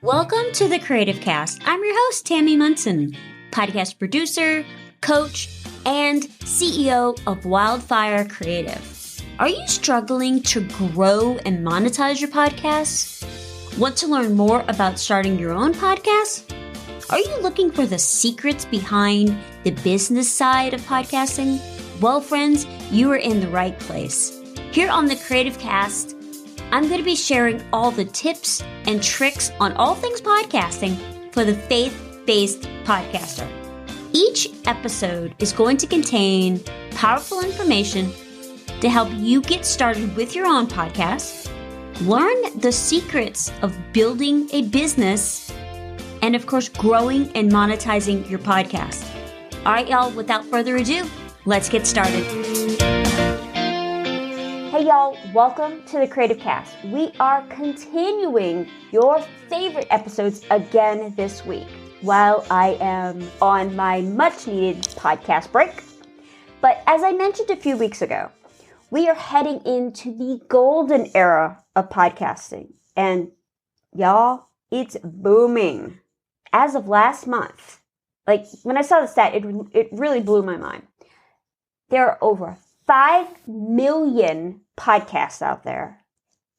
Welcome to the Creative Cast. I'm your host, Tammy Munson, podcast producer, coach, and CEO of Wildfire Creative. Are you struggling to grow and monetize your podcast? Want to learn more about starting your own podcast? Are you looking for the secrets behind the business side of podcasting? Well, friends, you are in the right place. Here on the Creative Cast, I'm going to be sharing all the tips and tricks on all things podcasting for the faith-based podcaster. Each episode is going to contain powerful information to help you get started with your own podcast, learn the secrets of building a business, and of course, growing and monetizing your podcast. All right, y'all, without further ado, let's get started. Hey y'all, welcome to the Creative Cast. We are continuing your favorite episodes again this week while I am on my much needed podcast break. But as I mentioned a few weeks ago, we are heading into the golden era of podcasting. And y'all, it's booming. As of last month, like when I saw the stat, it really blew my mind. There are over 5 million podcasts out there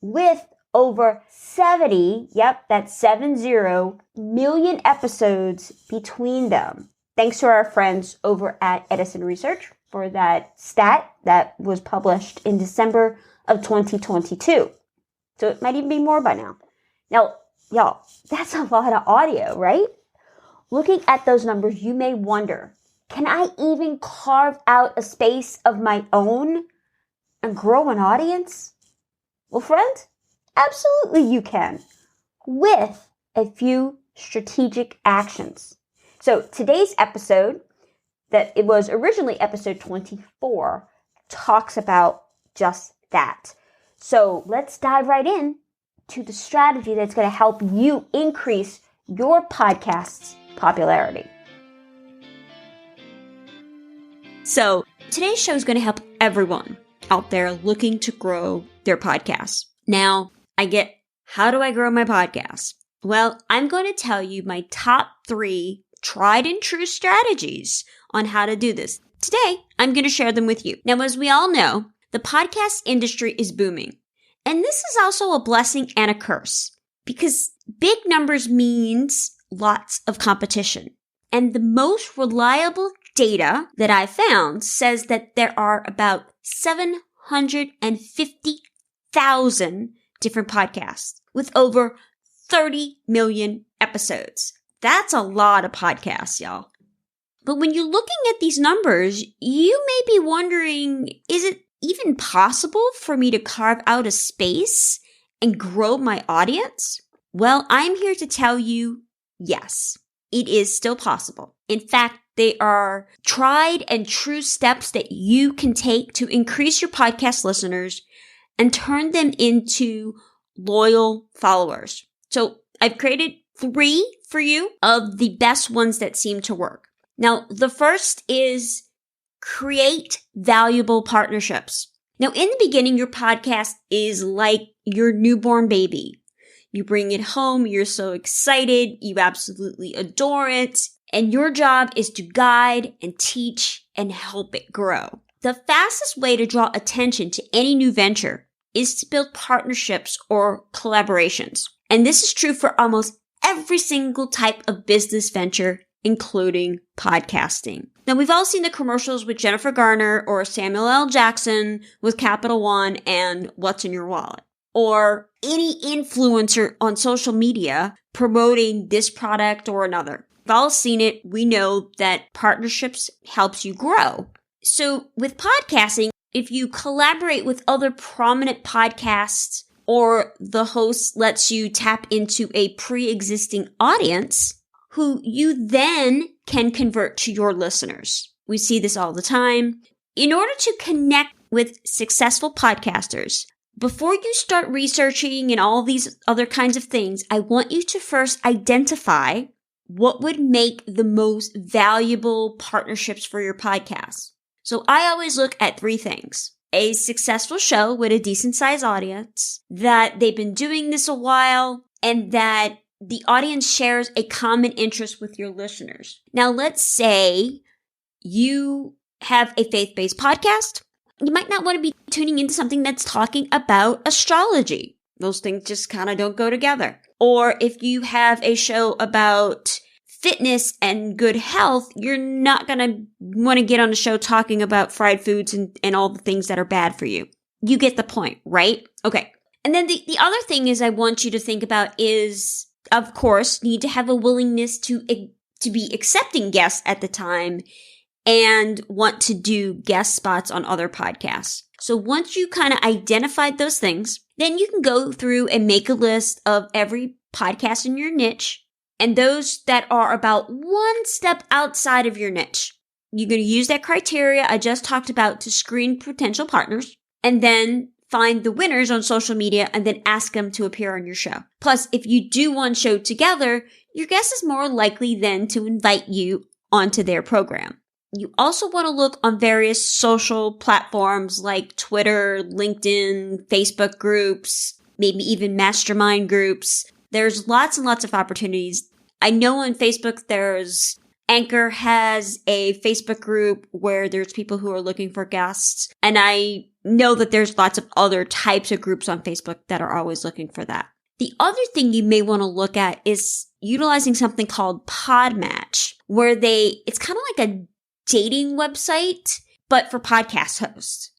with over 70, that's 70 million episodes between them. Thanks to our friends over at Edison Research for that stat that was published in December of 2022. So it might even be more by now. Now, y'all, that's a lot of audio, right? Looking at those numbers, you may wonder, can I even carve out a space of my own and grow an audience? Well, friend, absolutely you can, with a few strategic actions. So today's episode, that it was originally episode 24, talks about just that. So let's dive right in to the strategy that's going to help you increase your podcast's popularity. So today's show is going to help everyone out there looking to grow their podcast. Now, I get, how do I grow my podcast? Well, I'm going to tell you my top 3 tried and true strategies on how to do this. Today, I'm going to share them with you. Now, as we all know, the podcast industry is booming. And this is also a blessing and a curse because big numbers means lots of competition. And the most reliable data that I found says that there are about 750,000 different podcasts with over 30 million episodes. That's a lot of podcasts, y'all. But when you're looking at these numbers, you may be wondering, is it even possible for me to carve out a space and grow my audience? Well, I'm here to tell you, yes, it is still possible. In fact, they are tried and true steps that you can take to increase your podcast listeners and turn them into loyal followers. So I've created 3 for you of the best ones that seem to work. Now, the first is create valuable partnerships. Now, in the beginning, your podcast is like your newborn baby. You bring it home, you're so excited, you absolutely adore it, and your job is to guide and teach and help it grow. The fastest way to draw attention to any new venture is to build partnerships or collaborations. And this is true for almost every single type of business venture, including podcasting. Now, we've all seen the commercials with Jennifer Garner or Samuel L. Jackson with Capital One and What's in Your Wallet, or any influencer on social media promoting this product or another. We've all seen it. We know that partnerships helps you grow. So with podcasting, if you collaborate with other prominent podcasts or the host lets you tap into a pre-existing audience who you then can convert to your listeners. We see this all the time. In order to connect with successful podcasters, before you start researching and all these other kinds of things, I want you to first identify what would make the most valuable partnerships for your podcast. So I always look at 3 things. A successful show with a decent sized audience, that they've been doing this a while, and that the audience shares a common interest with your listeners. Now, let's say you have a faith-based podcast. You might not want to be tuning into something that's talking about astrology. Those things just kind of don't go together. Or if you have a show about fitness and good health, you're not going to want to get on a show talking about fried foods and all the things that are bad for you. You get the point, right? Okay. And then the other thing is I want you to think about is, of course, need to have a willingness to be accepting guests at the time and want to do guest spots on other podcasts. So once you kind of identified those things, then you can go through and make a list of every podcast in your niche and those that are about one step outside of your niche. You're going to use that criteria I just talked about to screen potential partners and then find the winners on social media and then ask them to appear on your show. Plus, if you do one show together, your guest is more likely then to invite you onto their program. You also want to look on various social platforms like Twitter, LinkedIn, Facebook groups, maybe even mastermind groups. There's lots and lots of opportunities. I know on Facebook Anchor has a Facebook group where there's people who are looking for guests. And I know that there's lots of other types of groups on Facebook that are always looking for that. The other thing you may want to look at is utilizing something called Podmatch, where it's kind of like a dating website, but for podcast hosts.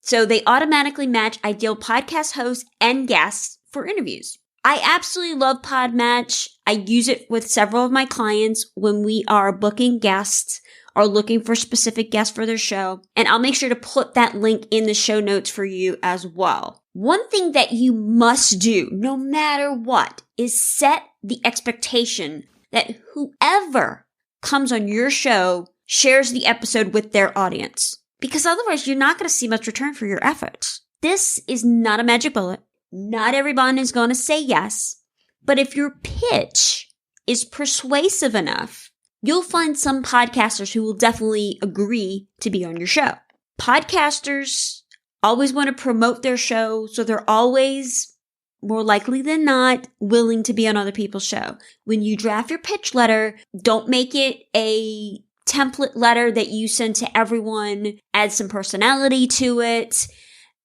So they automatically match ideal podcast hosts and guests for interviews. I absolutely love Podmatch. I use it with several of my clients when we are booking guests or looking for specific guests for their show. And I'll make sure to put that link in the show notes for you as well. One thing that you must do, no matter what, is set the expectation that whoever comes on your show shares the episode with their audience. Because otherwise, you're not going to see much return for your efforts. This is not a magic bullet. Not everyone is going to say yes. But if your pitch is persuasive enough, you'll find some podcasters who will definitely agree to be on your show. Podcasters always want to promote their show, so they're always, more likely than not, willing to be on other people's show. When you draft your pitch letter, don't make it a template letter that you send to everyone. Add some personality to it.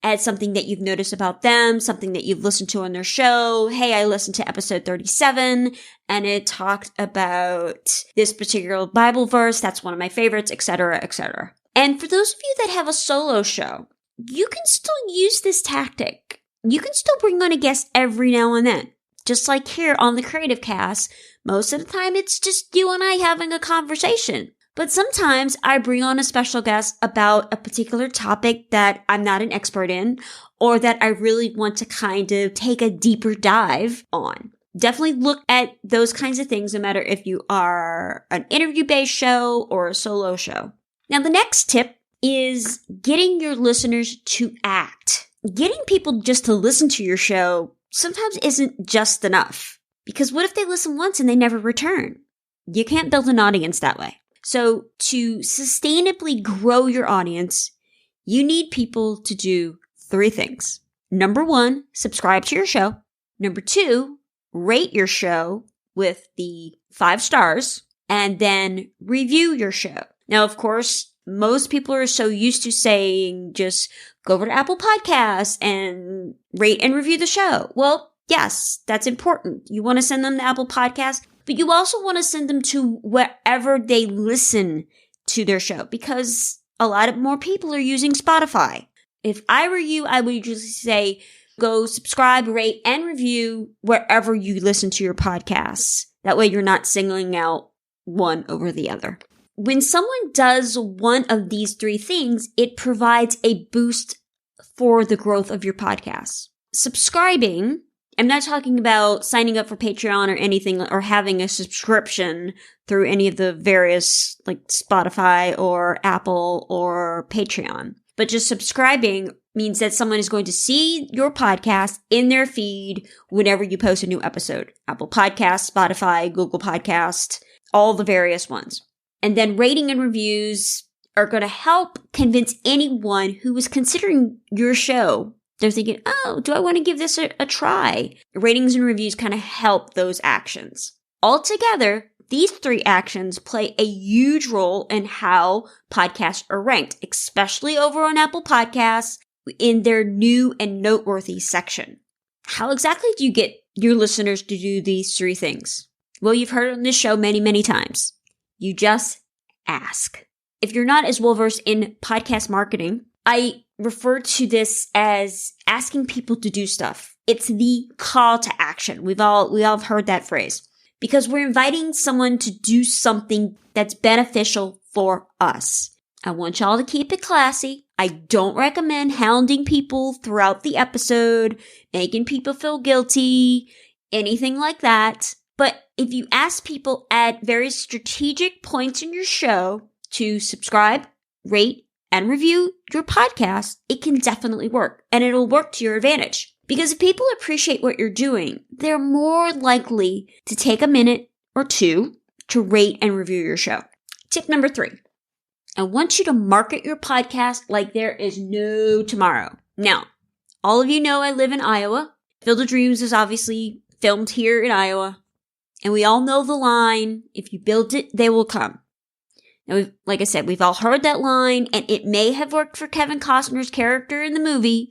Add something that you've noticed about them, something that you've listened to on their show. Hey, I listened to episode 37 and it talked about this particular Bible verse. That's one of my favorites, etc., etc. And for those of you that have a solo show, you can still use this tactic. You can still bring on a guest every now and then. Just like here on the Creative Cast, most of the time it's just you and I having a conversation. But sometimes I bring on a special guest about a particular topic that I'm not an expert in or that I really want to kind of take a deeper dive on. Definitely look at those kinds of things no matter if you are an interview-based show or a solo show. Now, the next tip is getting your listeners to act. Getting people just to listen to your show sometimes isn't just enough. Because what if they listen once and they never return? You can't build an audience that way. So to sustainably grow your audience, you need people to do 3 things. Number 1, subscribe to your show. Number 2, rate your show with the 5 stars and then review your show. Now, of course, most people are so used to saying just go over to Apple Podcasts and rate and review the show. Well, yes, that's important. You want to send them to Apple Podcasts. But you also want to send them to wherever they listen to their show because a lot of more people are using Spotify. If I were you, I would usually say go subscribe, rate, and review wherever you listen to your podcasts. That way you're not singling out one over the other. When someone does one of these 3 things, it provides a boost for the growth of your podcast. Subscribing, I'm not talking about signing up for Patreon or anything or having a subscription through any of the various like Spotify or Apple or Patreon. But just subscribing means that someone is going to see your podcast in their feed whenever you post a new episode. Apple Podcasts, Spotify, Google Podcasts, all the various ones. And then rating and reviews are going to help convince anyone who is considering your show They're thinking, oh, do I want to give this a try? Ratings and reviews kind of help those actions. Altogether, these 3 actions play a huge role in how podcasts are ranked, especially over on Apple Podcasts in their new and noteworthy section. How exactly do you get your listeners to do these 3 things? Well, you've heard on this show many, many times. You just ask. If you're not as well-versed in podcast marketing, I refer to this as asking people to do stuff. It's the call to action. We all have heard that phrase. Because we're inviting someone to do something that's beneficial for us. I want y'all to keep it classy. I don't recommend hounding people throughout the episode, making people feel guilty, anything like that. But if you ask people at very strategic points in your show to subscribe, rate, and review your podcast, it can definitely work. And it'll work to your advantage. Because if people appreciate what you're doing, they're more likely to take a minute or 2 to rate and review your show. Tip number 3. I want you to market your podcast like there is no tomorrow. Now, all of you know I live in Iowa. Field of Dreams is obviously filmed here in Iowa. And we all know the line, if you build it, they will come. Now, like I said, we've all heard that line, and it may have worked for Kevin Costner's character in the movie,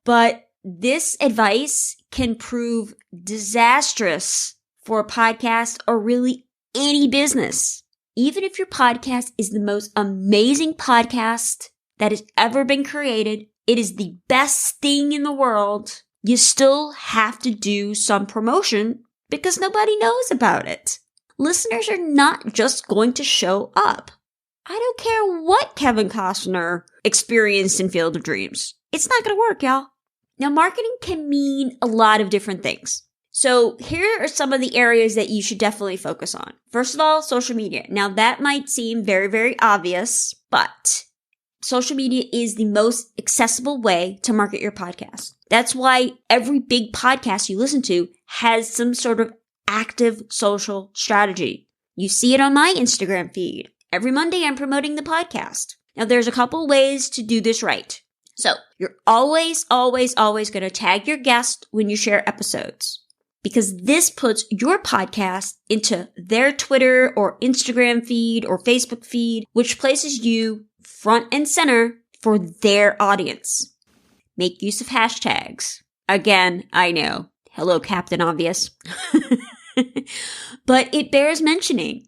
but this advice can prove disastrous for a podcast or really any business. Even if your podcast is the most amazing podcast that has ever been created, it is the best thing in the world, you still have to do some promotion because nobody knows about it. Listeners are not just going to show up. I don't care what Kevin Costner experienced in Field of Dreams. It's not going to work, y'all. Now, marketing can mean a lot of different things. So here are some of the areas that you should definitely focus on. First of all, social media. Now, that might seem very, very obvious, but social media is the most accessible way to market your podcast. That's why every big podcast you listen to has some sort of active social strategy. You see it on my Instagram feed. Every Monday, I'm promoting the podcast. Now, there's a couple ways to do this right. So you're always going to tag your guest when you share episodes because this puts your podcast into their Twitter or Instagram feed or Facebook feed, which places you front and center for their audience. Make use of hashtags. Again, I know. Hello, Captain Obvious. But it bears mentioning.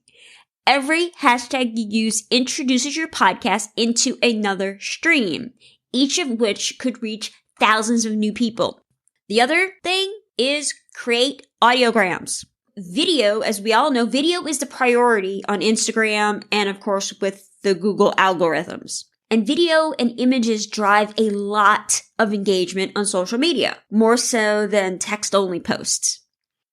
Every hashtag you use introduces your podcast into another stream, each of which could reach thousands of new people. The other thing is create audiograms. Video, as we all know, video is the priority on Instagram and, of course, with the Google algorithms. And video and images drive a lot of engagement on social media, more so than text-only posts.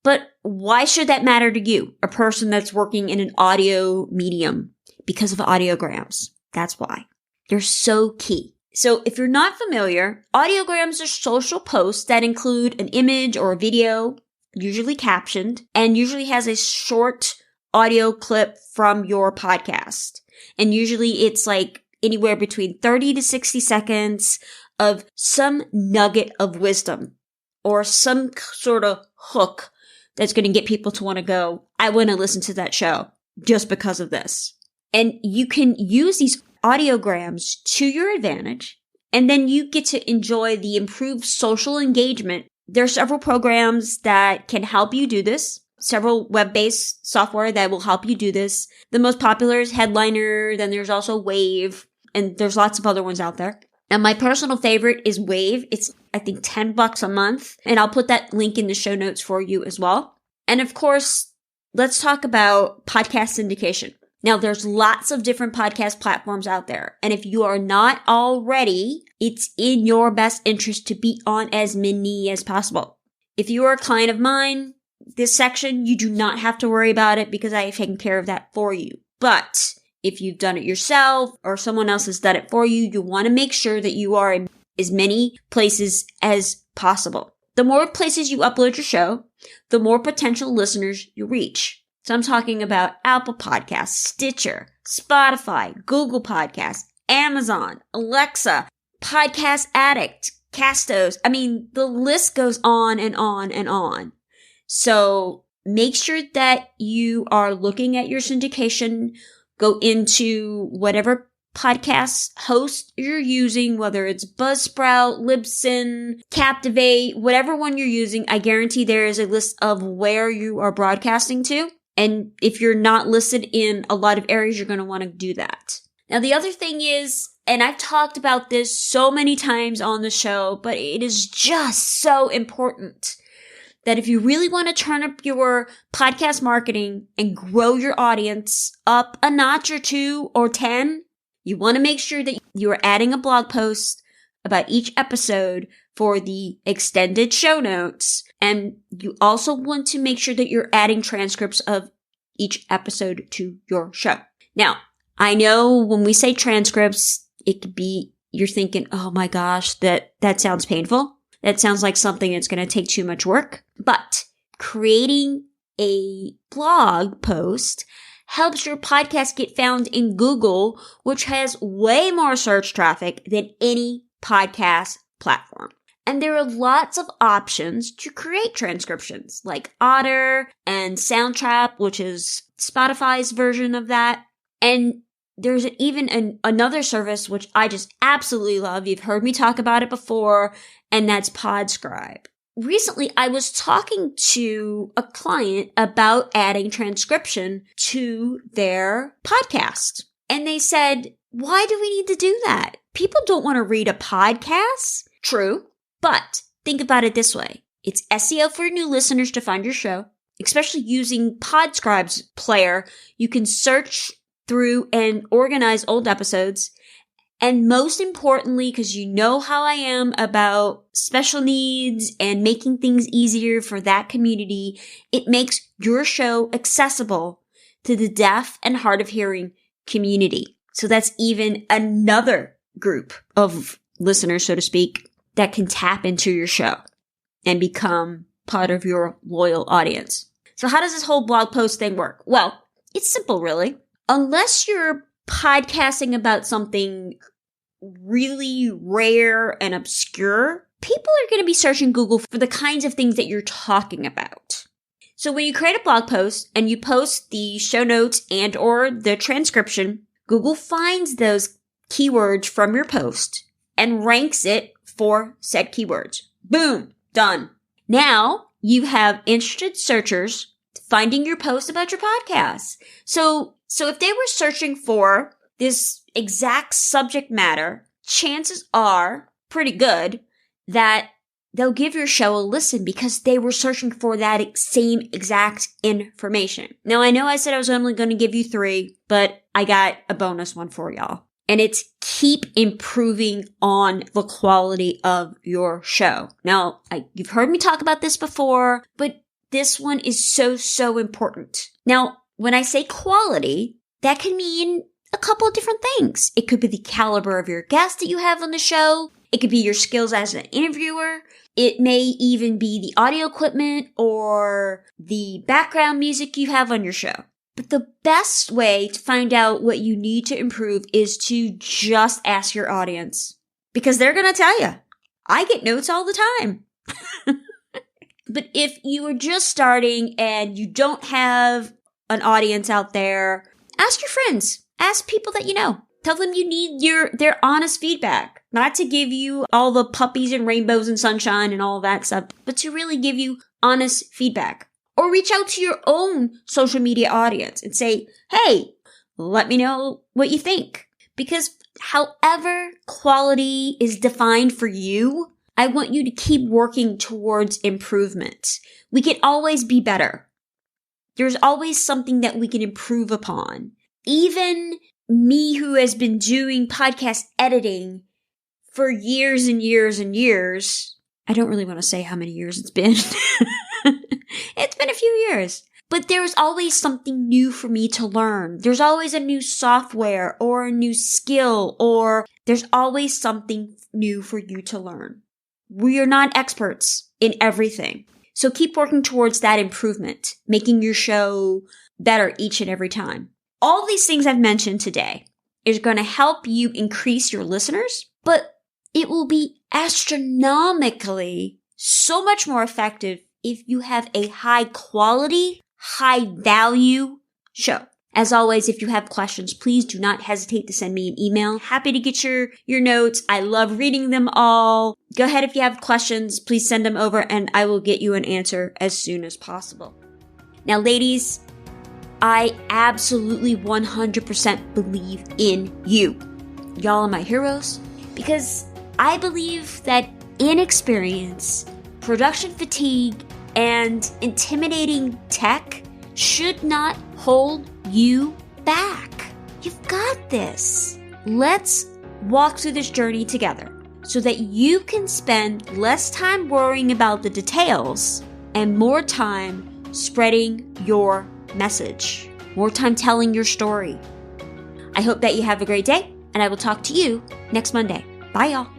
But why should that matter to you, a person that's working in an audio medium? Because of audiograms. That's why. They're so key. So if you're not familiar, audiograms are social posts that include an image or a video, usually captioned, and usually has a short audio clip from your podcast. And usually it's like anywhere between 30 to 60 seconds of some nugget of wisdom or some sort of hook that's going to get people to want to go, I want to listen to that show just because of this. And you can use these audiograms to your advantage, and then you get to enjoy the improved social engagement. There are several programs that can help you do this, several web-based software that will help you do this. The most popular is Headliner, then there's also Wave, and there's lots of other ones out there. Now, my personal favorite is Wave. It's, I think, $10 a month, and I'll put that link in the show notes for you as well. And of course, let's talk about podcast syndication. Now, there's lots of different podcast platforms out there. And if you are not already, it's in your best interest to be on as many as possible. If you are a client of mine, this section, you do not have to worry about it because I have taken care of that for you. But if you've done it yourself or someone else has done it for you, you want to make sure that you are in as many places as possible. The more places you upload your show, the more potential listeners you reach. So I'm talking about Apple Podcasts, Stitcher, Spotify, Google Podcasts, Amazon, Alexa, Podcast Addict, Castos. I mean, the list goes on and on and on. So make sure that you are looking at your syndication. Go into whatever podcast host you're using, whether it's Buzzsprout, Libsyn, Captivate, whatever one you're using. I guarantee there is a list of where you are broadcasting to. And if you're not listed in a lot of areas, you're going to want to do that. Now, the other thing is, and I've talked about this so many times on the show, but it is just so important that if you really want to turn up your podcast marketing and grow your audience up a notch or 2 or 10, you want to make sure that you are adding a blog post about each episode for the extended show notes. And you also want to make sure that you're adding transcripts of each episode to your show. Now, I know when we say transcripts, it could be, you're thinking, oh my gosh, that sounds painful. That sounds like something that's going to take too much work. But creating a blog post helps your podcast get found in Google, which has way more search traffic than any podcast platform. And there are lots of options to create transcriptions, like Otter and Soundtrap, which is Spotify's version of that. And there's even another service which I just absolutely love. You've heard me talk about it before, and that's Podscribe. Recently, I was talking to a client about adding transcription to their podcast. And they said, why do we need to do that? People don't want to read a podcast. True. But think about it this way. It's SEO for new listeners to find your show, especially using Podscribe's player. You can search through and organize old episodes. And most importantly, because you know how I am about special needs and making things easier for that community, it makes your show accessible to the deaf and hard of hearing community. So that's even another group of listeners, so to speak, that can tap into your show and become part of your loyal audience. So how does this whole blog post thing work? Well, it's simple, really. Unless you're podcasting about something really rare and obscure, people are going to be searching Google for the kinds of things that you're talking about. So when you create a blog post and you post the show notes and or the transcription, Google finds those keywords from your post and ranks it for said keywords. Boom, done. Now you have interested searchers finding your post about your podcast. So if they were searching for this exact subject matter, chances are pretty good that they'll give your show a listen because they were searching for that same exact information. Now, I know I said I was only going to give you 3, but I got a bonus one for y'all. And it's keep improving on the quality of your show. Now, you've heard me talk about this before, but this one is so important. Now, when I say quality, that can mean a couple of different things. It could be the caliber of your guest that you have on the show. It could be your skills as an interviewer. It may even be the audio equipment or the background music you have on your show. But the best way to find out what you need to improve is to just ask your audience. Because they're going to tell you. I get notes all the time. But if you are just starting and you don't have an audience out there, ask your friends. Ask people that you know. Tell them you need their honest feedback. Not to give you all the puppies and rainbows and sunshine and all that stuff, but to really give you honest feedback. Or reach out to your own social media audience and say, hey, let me know what you think. Because however quality is defined for you, I want you to keep working towards improvement. We can always be better. There's always something that we can improve upon. Even me, who has been doing podcast editing for years and years and years, I don't really want to say how many years it's been. It's been a few years. But there's always something new for me to learn. There's always a new software or a new skill, or there's always something new for you to learn. We are not experts in everything. So keep working towards that improvement, making your show better each and every time. All these things I've mentioned today is going to help you increase your listeners, but it will be astronomically so much more effective if you have a high quality, high value show. As always, if you have questions, please do not hesitate to send me an email. Happy to get your notes. I love reading them all. Go ahead if you have questions, please send them over and I will get you an answer as soon as possible. Now, ladies, I absolutely 100% believe in you. Y'all are my heroes because I believe that inexperience, production fatigue, and intimidating tech should not hold you back. You've got this. Let's walk through this journey together so that you can spend less time worrying about the details and more time spreading your message, more time telling your story. I hope that you have a great day, and I will talk to you next Monday. Bye, y'all.